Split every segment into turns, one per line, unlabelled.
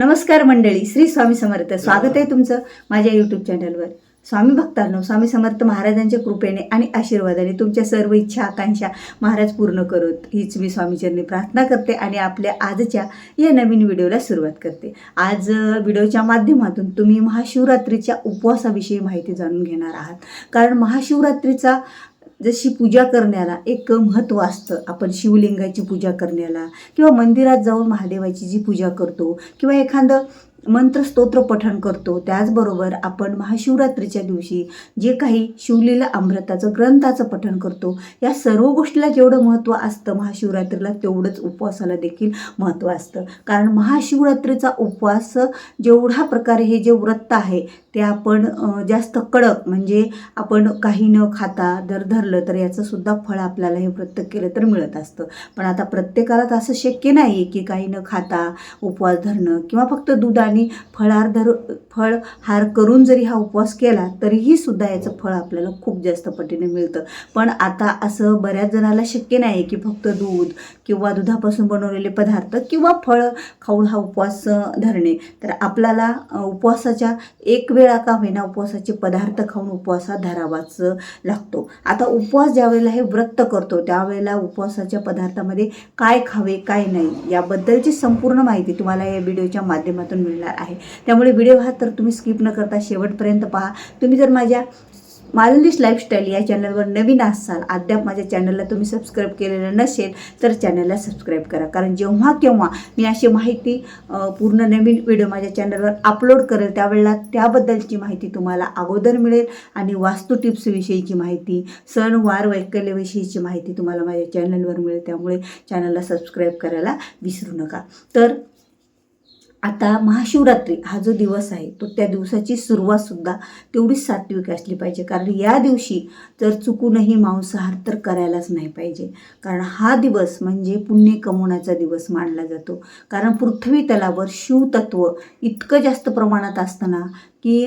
नमस्कार मंडळी, श्री स्वामी समर्थ. स्वागत आहे तुमचं माझ्या यूट्यूब चॅनलवर. स्वामी भक्तांनो, स्वामी समर्थ महाराजांच्या कृपेने आणि आशीर्वादाने तुमच्या सर्व इच्छा आकांक्षा महाराज पूर्ण करोत हीच मी स्वामीचरणी प्रार्थना करते आणि आपल्या आजच्या या नवीन व्हिडिओला सुरुवात करते. आज व्हिडिओच्या माध्यमातून तुम्ही महाशिवरात्रीच्या उपवासाविषयी माहिती जाणून घेणार आहात. कारण महाशिवरात्रीचा जशी पूजा करण्याला एक महत्त्व असतं. आपण शिवलिंगाची पूजा करण्याला किंवा मंदिरात जाऊन महादेवाची जी पूजा करतो किंवा एखादं मंत्र स्तोत्र पठण करतो, त्याचबरोबर आपण महाशिवरात्रीच्या दिवशी जे काही शिवलीला अमृताचं ग्रंथाचं पठण करतो, या सर्व गोष्टीला जेवढं महत्त्व असतं महाशिवरात्रीला तेवढंच उपवासाला देखील महत्त्व असतं. कारण महाशिवरात्रीचा उपवास जेवढ्या प्रकारे हे जे व्रत आहे ते आपण जास्त कडक, म्हणजे आपण काही न खाता जर धरलं तर याचंसुद्धा फळ आपल्याला हे व्रत केलं तर मिळत असतं. पण आता प्रत्येकाला असं शक्य नाही आहे की काही न खाता उपवास धरणं किंवा फक्त दूध आणि फळहार करून जरी हा उपवास केला तरीही सुद्धा याचं फळ आपल्याला खूप जास्त पटीने मिळतं. पण आता असं बऱ्याच जणाला शक्य नाही आहे की फक्त दूध किंवा दुधापासून बनवलेले पदार्थ किंवा फळ खाऊन हा उपवास धरणे. तर आपल्याला उपवासाच्या एक वेळा का होईना उपवासाचे पदार्थ खाऊन उपवास धरावाच लागतो. आता उपवास ज्यावेळेला हे व्रत करतो त्यावेळेला उपवासाच्या पदार्थामध्ये काय खावे काय नाही याबद्दलची संपूर्ण माहिती तुम्हाला या व्हिडिओच्या माध्यमातून मिळणार आहे. त्यामुळे व्हिडिओ हा तर तुम्ही स्किप न करता शेवटपर्यंत पहा. तुम्ही जर माझ्या मालंदीश लाईफस्टाईल या चॅनलवर नवीन असाल, अद्याप माझ्या चॅनलला तुम्ही सबस्क्राईब केलेलं नसेल तर चॅनलला सबस्क्राईब करा. कारण जेव्हा केव्हा मी अशी माहिती पूर्ण नवीन व्हिडिओ माझ्या चॅनलवर अपलोड करेल त्यावेळेला त्याबद्दलची माहिती तुम्हाला अगोदर मिळेल आणि वास्तू टिप्सविषयीची माहिती, सणवार वैकल्यविषयीची माहिती तुम्हाला माझ्या चॅनलवर मिळेल. त्यामुळे चॅनलला सबस्क्राईब करायला विसरू नका. तर आता महाशिवरात्री हा जो दिवस आहे तो त्या दिवसाची सुरुवातसुद्धा तेवढीच सात्विक असली पाहिजे. कारण या दिवशी जर चुकूनही मांसाहार तर करायलाच नाही पाहिजे. कारण हा दिवस म्हणजे पुण्य कमवण्याचा दिवस मानला जातो. कारण पृथ्वी तलावर शिवतत्व इतकं जास्त प्रमाणात असताना की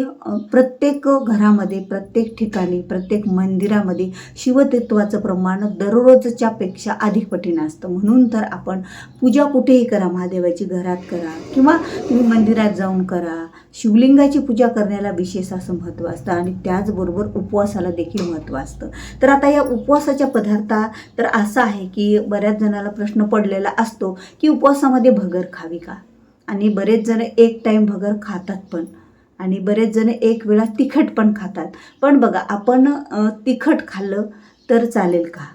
प्रत्येक घरामध्ये, प्रत्येक ठिकाणी, प्रत्येक मंदिरामध्ये शिवतत्वाचं प्रमाण दररोजच्या पेक्षा अधिक पटीनं असतं. म्हणून तर आपण पूजा कुठेही करा, महादेवाची घरात करा किंवा तुम्ही मंदिरात जाऊन करा, शिवलिंगाची पूजा करण्याला विशेष असं महत्त्व असतं आणि त्याचबरोबर उपवासाला देखील महत्त्व असतं. तर आता या उपवासाच्या पदार्था तर असं आहे की बऱ्याच जणाला प्रश्न पडलेला असतो की उपवासामध्ये भगर खावी का? आणि बरेच जण एक टाईम भगर खातात पण, आणि बरेच जण एक वेळा तिखट पण खातात. पण बघा, आपण तिखट खाल्लं तर चालेल का?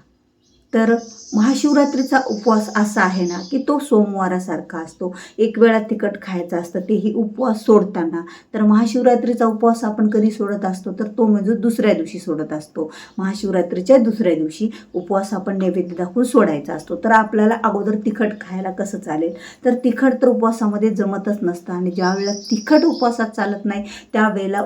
तर महाशिवरात्रीचा उपवास असा आहे ना की तो सोमवारासारखा असतो. एक वेळा तिखट खायचं असतं, तेही उपवास सोडताना. तर महाशिवरात्रीचा उपवास आपण कधी सोडत असतो तर तो म्हणजे दुसऱ्या दिवशी सोडत असतो. महाशिवरात्रीच्या दुसऱ्या दिवशी उपवास आपण नैवेद्य दाखवून सोडायचा असतो. तर आपल्याला अगोदर तिखट खायला कसं चालेल? तर तिखट तर उपवासामध्ये जमतच नसतं आणि ज्या वेळेला तिखट उपवासात चालत नाही त्यावेळेला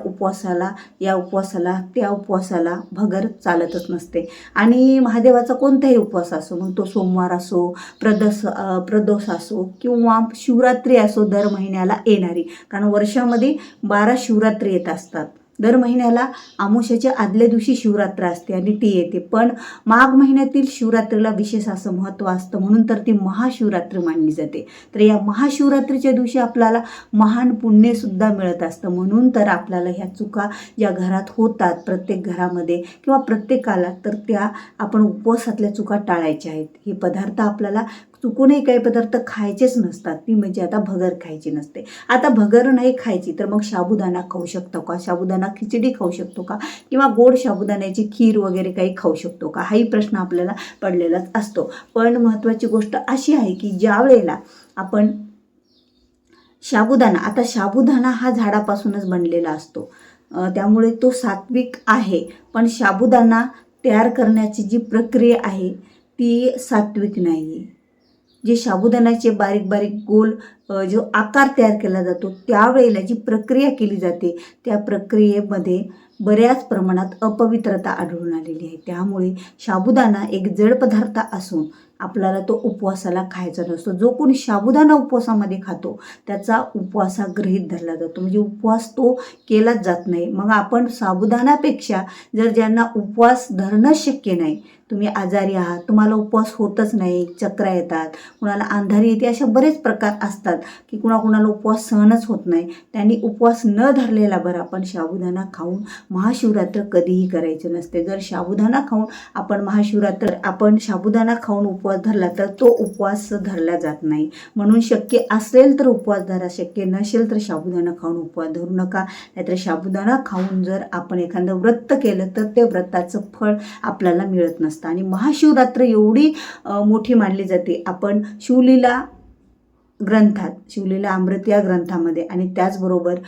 त्या उपवासाला भगर चालतच नसते. आणि महादेवाचा कोणताही उपवास असो, मग तो सोमवार असो, प्रदोष असो किंवा शिवरात्री असो, दर महिन्याला येणारी, कारण वर्षामध्ये 12 शिवरात्री येत असतात. दर महिन्याला अमावस्येच्या आदल्या दिवशी शिवरात्र असते आणि ती येते. पण माघ महिन्यातील शिवरात्रीला विशेष असं महत्त्व असतं, म्हणून तर ती महाशिवरात्री मानली जाते. तर या महाशिवरात्रीच्या दिवशी आपल्याला महान पुण्यसुद्धा मिळत असतं. म्हणून तर आपल्याला ह्या चुका ज्या घरात होतात प्रत्येक घरामध्ये किंवा प्रत्येकाला, तर त्या आपण उपवासातल्या चुका टाळायच्या आहेत. हे पदार्थ आपल्याला चुकूनही काही पदार्थ खायचेच नसतात. ती म्हणजे आता भगर खायची नसते. आता भगर नाही खायची तर मग साबुदाणा खाऊ शकतो का? साबुदाणा खिचडी खाऊ शकतो का? किंवा गोड साबुदाण्याची खीर वगैरे काही खाऊ शकतो का? हाही प्रश्न आपल्याला पडलेलाच असतो. पण महत्त्वाची गोष्ट अशी आहे की ज्या वेळेला आपण साबुदाणा हा झाडापासूनच बनलेला असतो, त्यामुळे तो सात्विक आहे. पण साबुदाणा तयार करण्याची जी प्रक्रिया आहे ती सात्विक नाही आहे. जे साबुदाण्याचे बारीक बारीक गोल जो आकार तयार केला जातो त्यावेळेला जी प्रक्रिया केली जाते त्या प्रक्रियेमध्ये बऱ्याच प्रमाणात अपवित्रता आढळून आलेली आहे. त्यामुळे साबुदाणा एक जड पदार्थ असून आपल्याला तो उपवासाला खायचा नसतो. जो कोणी साबुदाणा उपवासामध्ये खातो त्याचा उपवास हा गृहीत धरला जातो, म्हणजे उपवास तो केलाच जात नाही. मग आपण साबुदाण्यापेक्षा जर ज्यांना उपवास धरणं शक्य नाही, तुम्ही आजारी आहात, तुम्हाला उपवास होतच नाही, चक्रा येतात, कुणाला अंधारी येते, अशा बरेच प्रकार असतात की कुणाकुणाला उपवास सहनच होत नाही, त्यांनी उपवास न धरलेला बरा. पण साबुदाणा खाऊन महाशिवरात्र कधीही करायचे नसते. जर साबुदाणा खाऊन आपण साबुदाणा खाऊन उपवास धरला तर तो उपवास धरला जात नाही. म्हणून शक्य असेल तर उपवास धरा, शक्य नसेल तर साबुदाणा खाऊन उपवास धरू नका. नाहीतर साबुदाणा खाऊन जर आपण एखादं व्रत केलं तर ते व्रताचं फळ आपल्याला मिळत नसतं. आणि महाशिवरात्र एवढी मोठी मानली जाते. आपण शिवलीला अमृत या ग्रंथामध्ये आणि त्याचबरोबर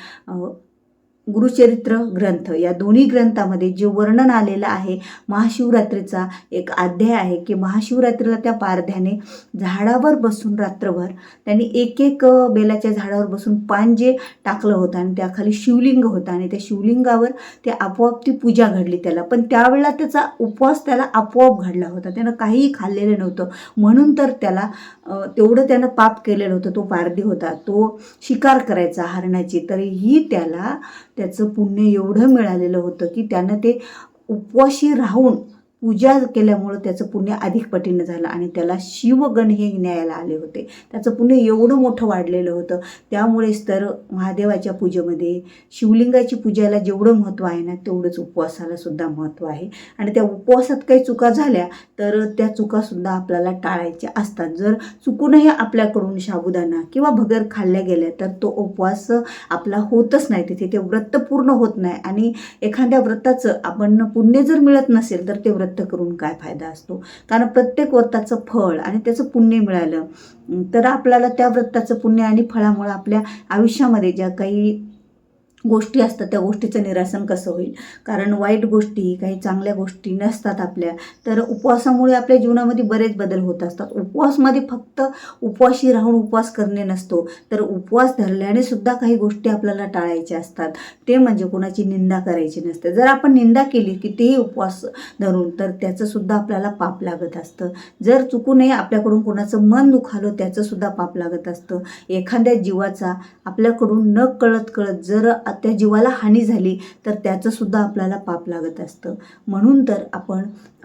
गुरुचरित्र ग्रंथ या दोन्ही ग्रंथामध्ये जे वर्णन आलेलं आहे, महाशिवरात्रीचा एक अध्याय आहे की महाशिवरात्रीला त्या पारध्याने झाडावर बसून रात्रभर त्यांनी एक बेलाच्या झाडावर बसून पान जे टाकलं होतं आणि त्याखाली शिवलिंग होतं आणि त्या शिवलिंगावर ते आपोआप ती पूजा घडली त्याला. पण त्यावेळेला त्याचा उपवास त्याला आपोआप घडला होता, त्यानं काहीही खाल्लेलं नव्हतं. म्हणून तर त्याला तेवढं त्यानं पाप केलेलं होतं. तो पारधी होता, तो शिकार करायचा हरणाची, तरीही त्याचं पुण्य एवढं मिळालेलं होतं की त्यानं ते उपवाशी राहून पूजा केल्यामुळं त्याचं पुण्य अधिक पटीनं झालं आणि त्याला शिवगण हे न्यायला आले होते. त्याचं पुण्य एवढं मोठं वाढलेलं होतं. त्यामुळेच तर महादेवाच्या पूजेमध्ये शिवलिंगाची पूजेला जेवढं महत्त्व आहे ना, तेवढंच उपवासाला सुद्धा महत्त्व आहे. आणि त्या उपवासात काही चुका झाल्या तर त्या चुकासुद्धा आपल्याला टाळायच्या असतात. जर चुकूनही आपल्याकडून साबुदाणा किंवा भगर खाल्ल्या गेल्या तर तो उपवास आपला होतच नाही, तिथे ते व्रत पूर्ण होत नाही. आणि एखाद्या व्रताचं आपण पुण्य जर मिळत नसेल तर ते व्रत करून काय फायदा असतो. कारण प्रत्येक व्रताचं फळ आणि त्याचं पुण्य मिळालं तर आपल्याला त्या व्रताचं पुण्य आणि फळामुळे आपल्या आयुष्यामध्ये ज्या काही गोष्टी असतात त्या गोष्टीचं निरासन कसं होईल. कारण वाईट गोष्टी काही चांगल्या गोष्टी नसतात आपल्या. तर उपवासामुळे आपल्या जीवनामध्ये बरेच बदल होत असतात. उपवासमध्ये फक्त उपवाशी राहून उपवास करणे नसतो, तर उपवास धरल्याने सुद्धा काही गोष्टी आपल्याला टाळायच्या असतात. ते म्हणजे कोणाची निंदा करायची नसते. जर आपण निंदा केली कितीही उपवास धरून तर त्याचं सुद्धा आपल्याला पाप लागत असतं. जर चुकूनही आपल्याकडून कोणाचं मन दुखावलं त्याचं सुद्धा पाप लागत असतं. एखाद्या जीवाचा आपल्याकडून न कळत जर त्या जीवाला हानी झाली तर त्याचं सुद्धा आपल्याला पाप लागत असतं. म्हणून तर आपण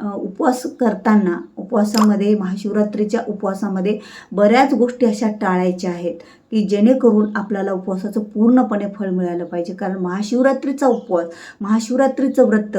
उपवास करताना उपवासामध्ये महाशिवरात्रीच्या उपवासामध्ये बऱ्याच गोष्टी अशा टाळायच्या आहेत की जेणेकरून आपल्याला उपवासाचं पूर्णपणे फळ मिळालं पाहिजे. कारण महाशिवरात्रीचा उपवास, महाशिवरात्रीचं व्रत,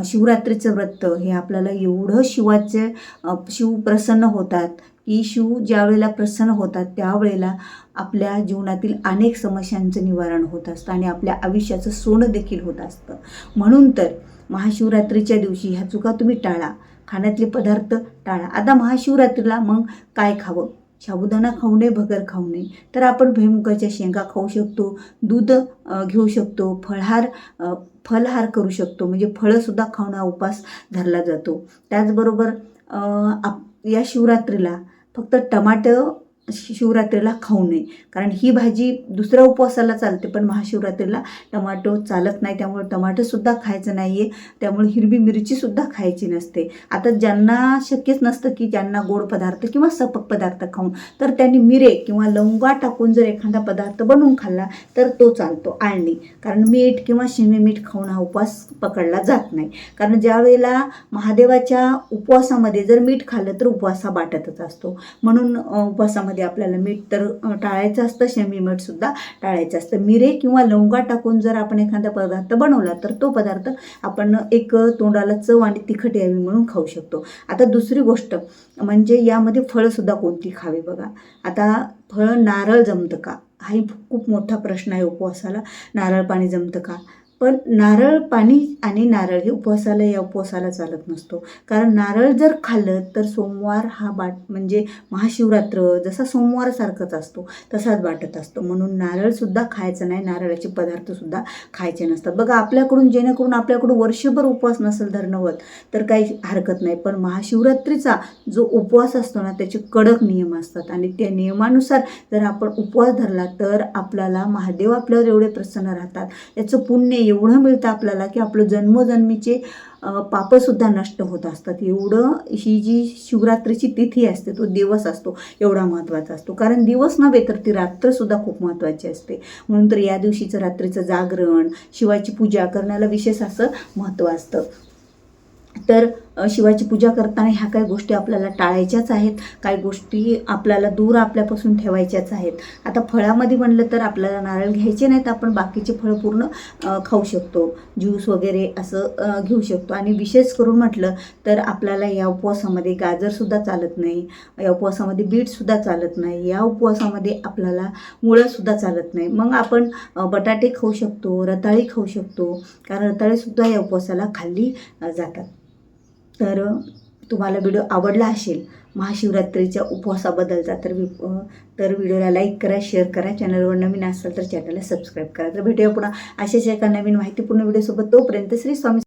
शिवरात्रीचं व्रत हे आपल्याला एवढं शिव प्रसन्न होतात की शिव ज्या वेळेला प्रसन्न होतात त्यावेळेला आपल्या जीवनातील अनेक समस्यांचं निवारण होत असतं आणि आपल्या आयुष्याचं सोनं देखील होत असतं. म्हणून तर महाशिवरात्रीच्या दिवशी ह्या चुका तुम्ही टाळा, खाण्यातले पदार्थ टाळा. आता महाशिवरात्रीला मग काय खावं? साबुदाणा खाऊ नये, भगर खाऊ नये, तर आपण भुईमुगाच्या शेंगा खाऊ शकतो, दूध घेऊ शकतो, फलहार करू शकतो, म्हणजे फळंसुद्धा खाऊन हा उपवास धरला जातो. त्याचबरोबर या शिवरात्रीला फक्त टमाटर शिवरात्रीला खाऊ नये, कारण ही भाजी दुसऱ्या उपवासाला चालते पण महाशिवरात्रीला टमाटो चालत नाही, त्यामुळे टमाटोसुद्धा खायचं नाही आहे. त्यामुळे हिरवी मिरचीसुद्धा खायची नसते. आता ज्यांना शक्यच नसतं की ज्यांना गोड पदार्थ किंवा सपक पदार्थ खाऊन, तर त्यांनी मिरे किंवा लवंगा टाकून जर एखादा पदार्थ बनवून खाल्ला तर तो चालतो. आळणी, कारण मीठ किंवा शिमे मीठ खाऊन हा उपवास पकडला जात नाही. कारण ज्या वेळेला महादेवाच्या उपवासामध्ये जर मीठ खाल्लं तर उपवास हा बाटतच असतो. म्हणून उपवासामध्ये आपल्याला मीठ तर टाळायचं असतं, शेमी मीठसुद्धा टाळायचं असतं. मिरे किंवा लवंगा टाकून जर आपण एखादा पदार्थ बनवला तर तो पदार्थ आपण एक तोंडाला चव आणि तिखट यावी म्हणून खाऊ शकतो. आता दुसरी गोष्ट म्हणजे यामध्ये फळंसुद्धा कोणती खावी बघा. आता फळं, नारळ जमतं का? हाही खूप मोठा प्रश्न आहे उपवासाला. नारळ पाणी जमतं का? पण नारळ पाणी आणि नारळ हे या उपवासाला चालत नसतो. कारण नारळ जर खाल्लं तर सोमवार हा म्हणजे महाशिवरात्र जसा सोमवारसारखंच असतो तसाच वाटत असतो. म्हणून नारळसुद्धा खायचं नाही, नारळाचे पदार्थसुद्धा खायचे नसतात. बघा जेणेकरून आपल्याकडून वर्षभर उपवास नसेल धरणं होत तर काही हरकत नाही, पण महाशिवरात्रीचा जो उपवास असतो ना त्याचे कडक नियम असतात आणि त्या नियमानुसार जर आपण उपवास धरला तर आपल्याला महादेव आपल्यावर एवढे प्रसन्न राहतात, याचं पुण्य एवढं मिळतं आपल्याला की आपलं जन्मोजन्मीचे पापसुद्धा नष्ट होत असतात. एवढं ही जी शिवरात्रीची तिथी असते, तो दिवस असतो एवढा महत्त्वाचा असतो. कारण दिवस नव्हे तर ती रात्रसुद्धा खूप महत्त्वाची असते. म्हणून तर या दिवशीचं रात्रीचं जागरण, शिवाची पूजा करण्याला विशेष असं महत्त्व असतं. तर शिवाची पूजा करताना ह्या काही गोष्टी आपल्याला टाळायच्याच आहेत, काही गोष्टी आपल्याला दूर आपल्यापासून ठेवायच्याच आहेत. आता फळामध्ये म्हणलं तर आपल्याला नारळ घ्यायचे नाहीत, आपण बाकीचे फळं पूर्ण खाऊ शकतो, ज्यूस वगैरे असं घेऊ शकतो. आणि विशेष करून म्हटलं तर आपल्याला या उपवासामध्ये गाजरसुद्धा चालत नाही, या उपवासामध्ये बीटसुद्धा चालत नाही, या उपवासामध्ये आपल्याला मुळंसुद्धा चालत नाही. मग आपण बटाटे खाऊ शकतो, रताळी खाऊ शकतो, कारण रताळीसुद्धा या उपवासाला खाल्ली जातात. तर तुम्हाला व्हिडिओ आवडला असेल महाशिवरात्रीच्या उपवासाबद्दलचा तर व्हिडिओला लाईक करा, शेअर करा. चॅनलवर नवीन असाल तर चॅनलला सबस्क्राईब करा. तर भेटूया पुन्हा अशाच एका नवीन माहितीपूर्ण व्हिडिओसोबत. तोपर्यंत श्री स्वामी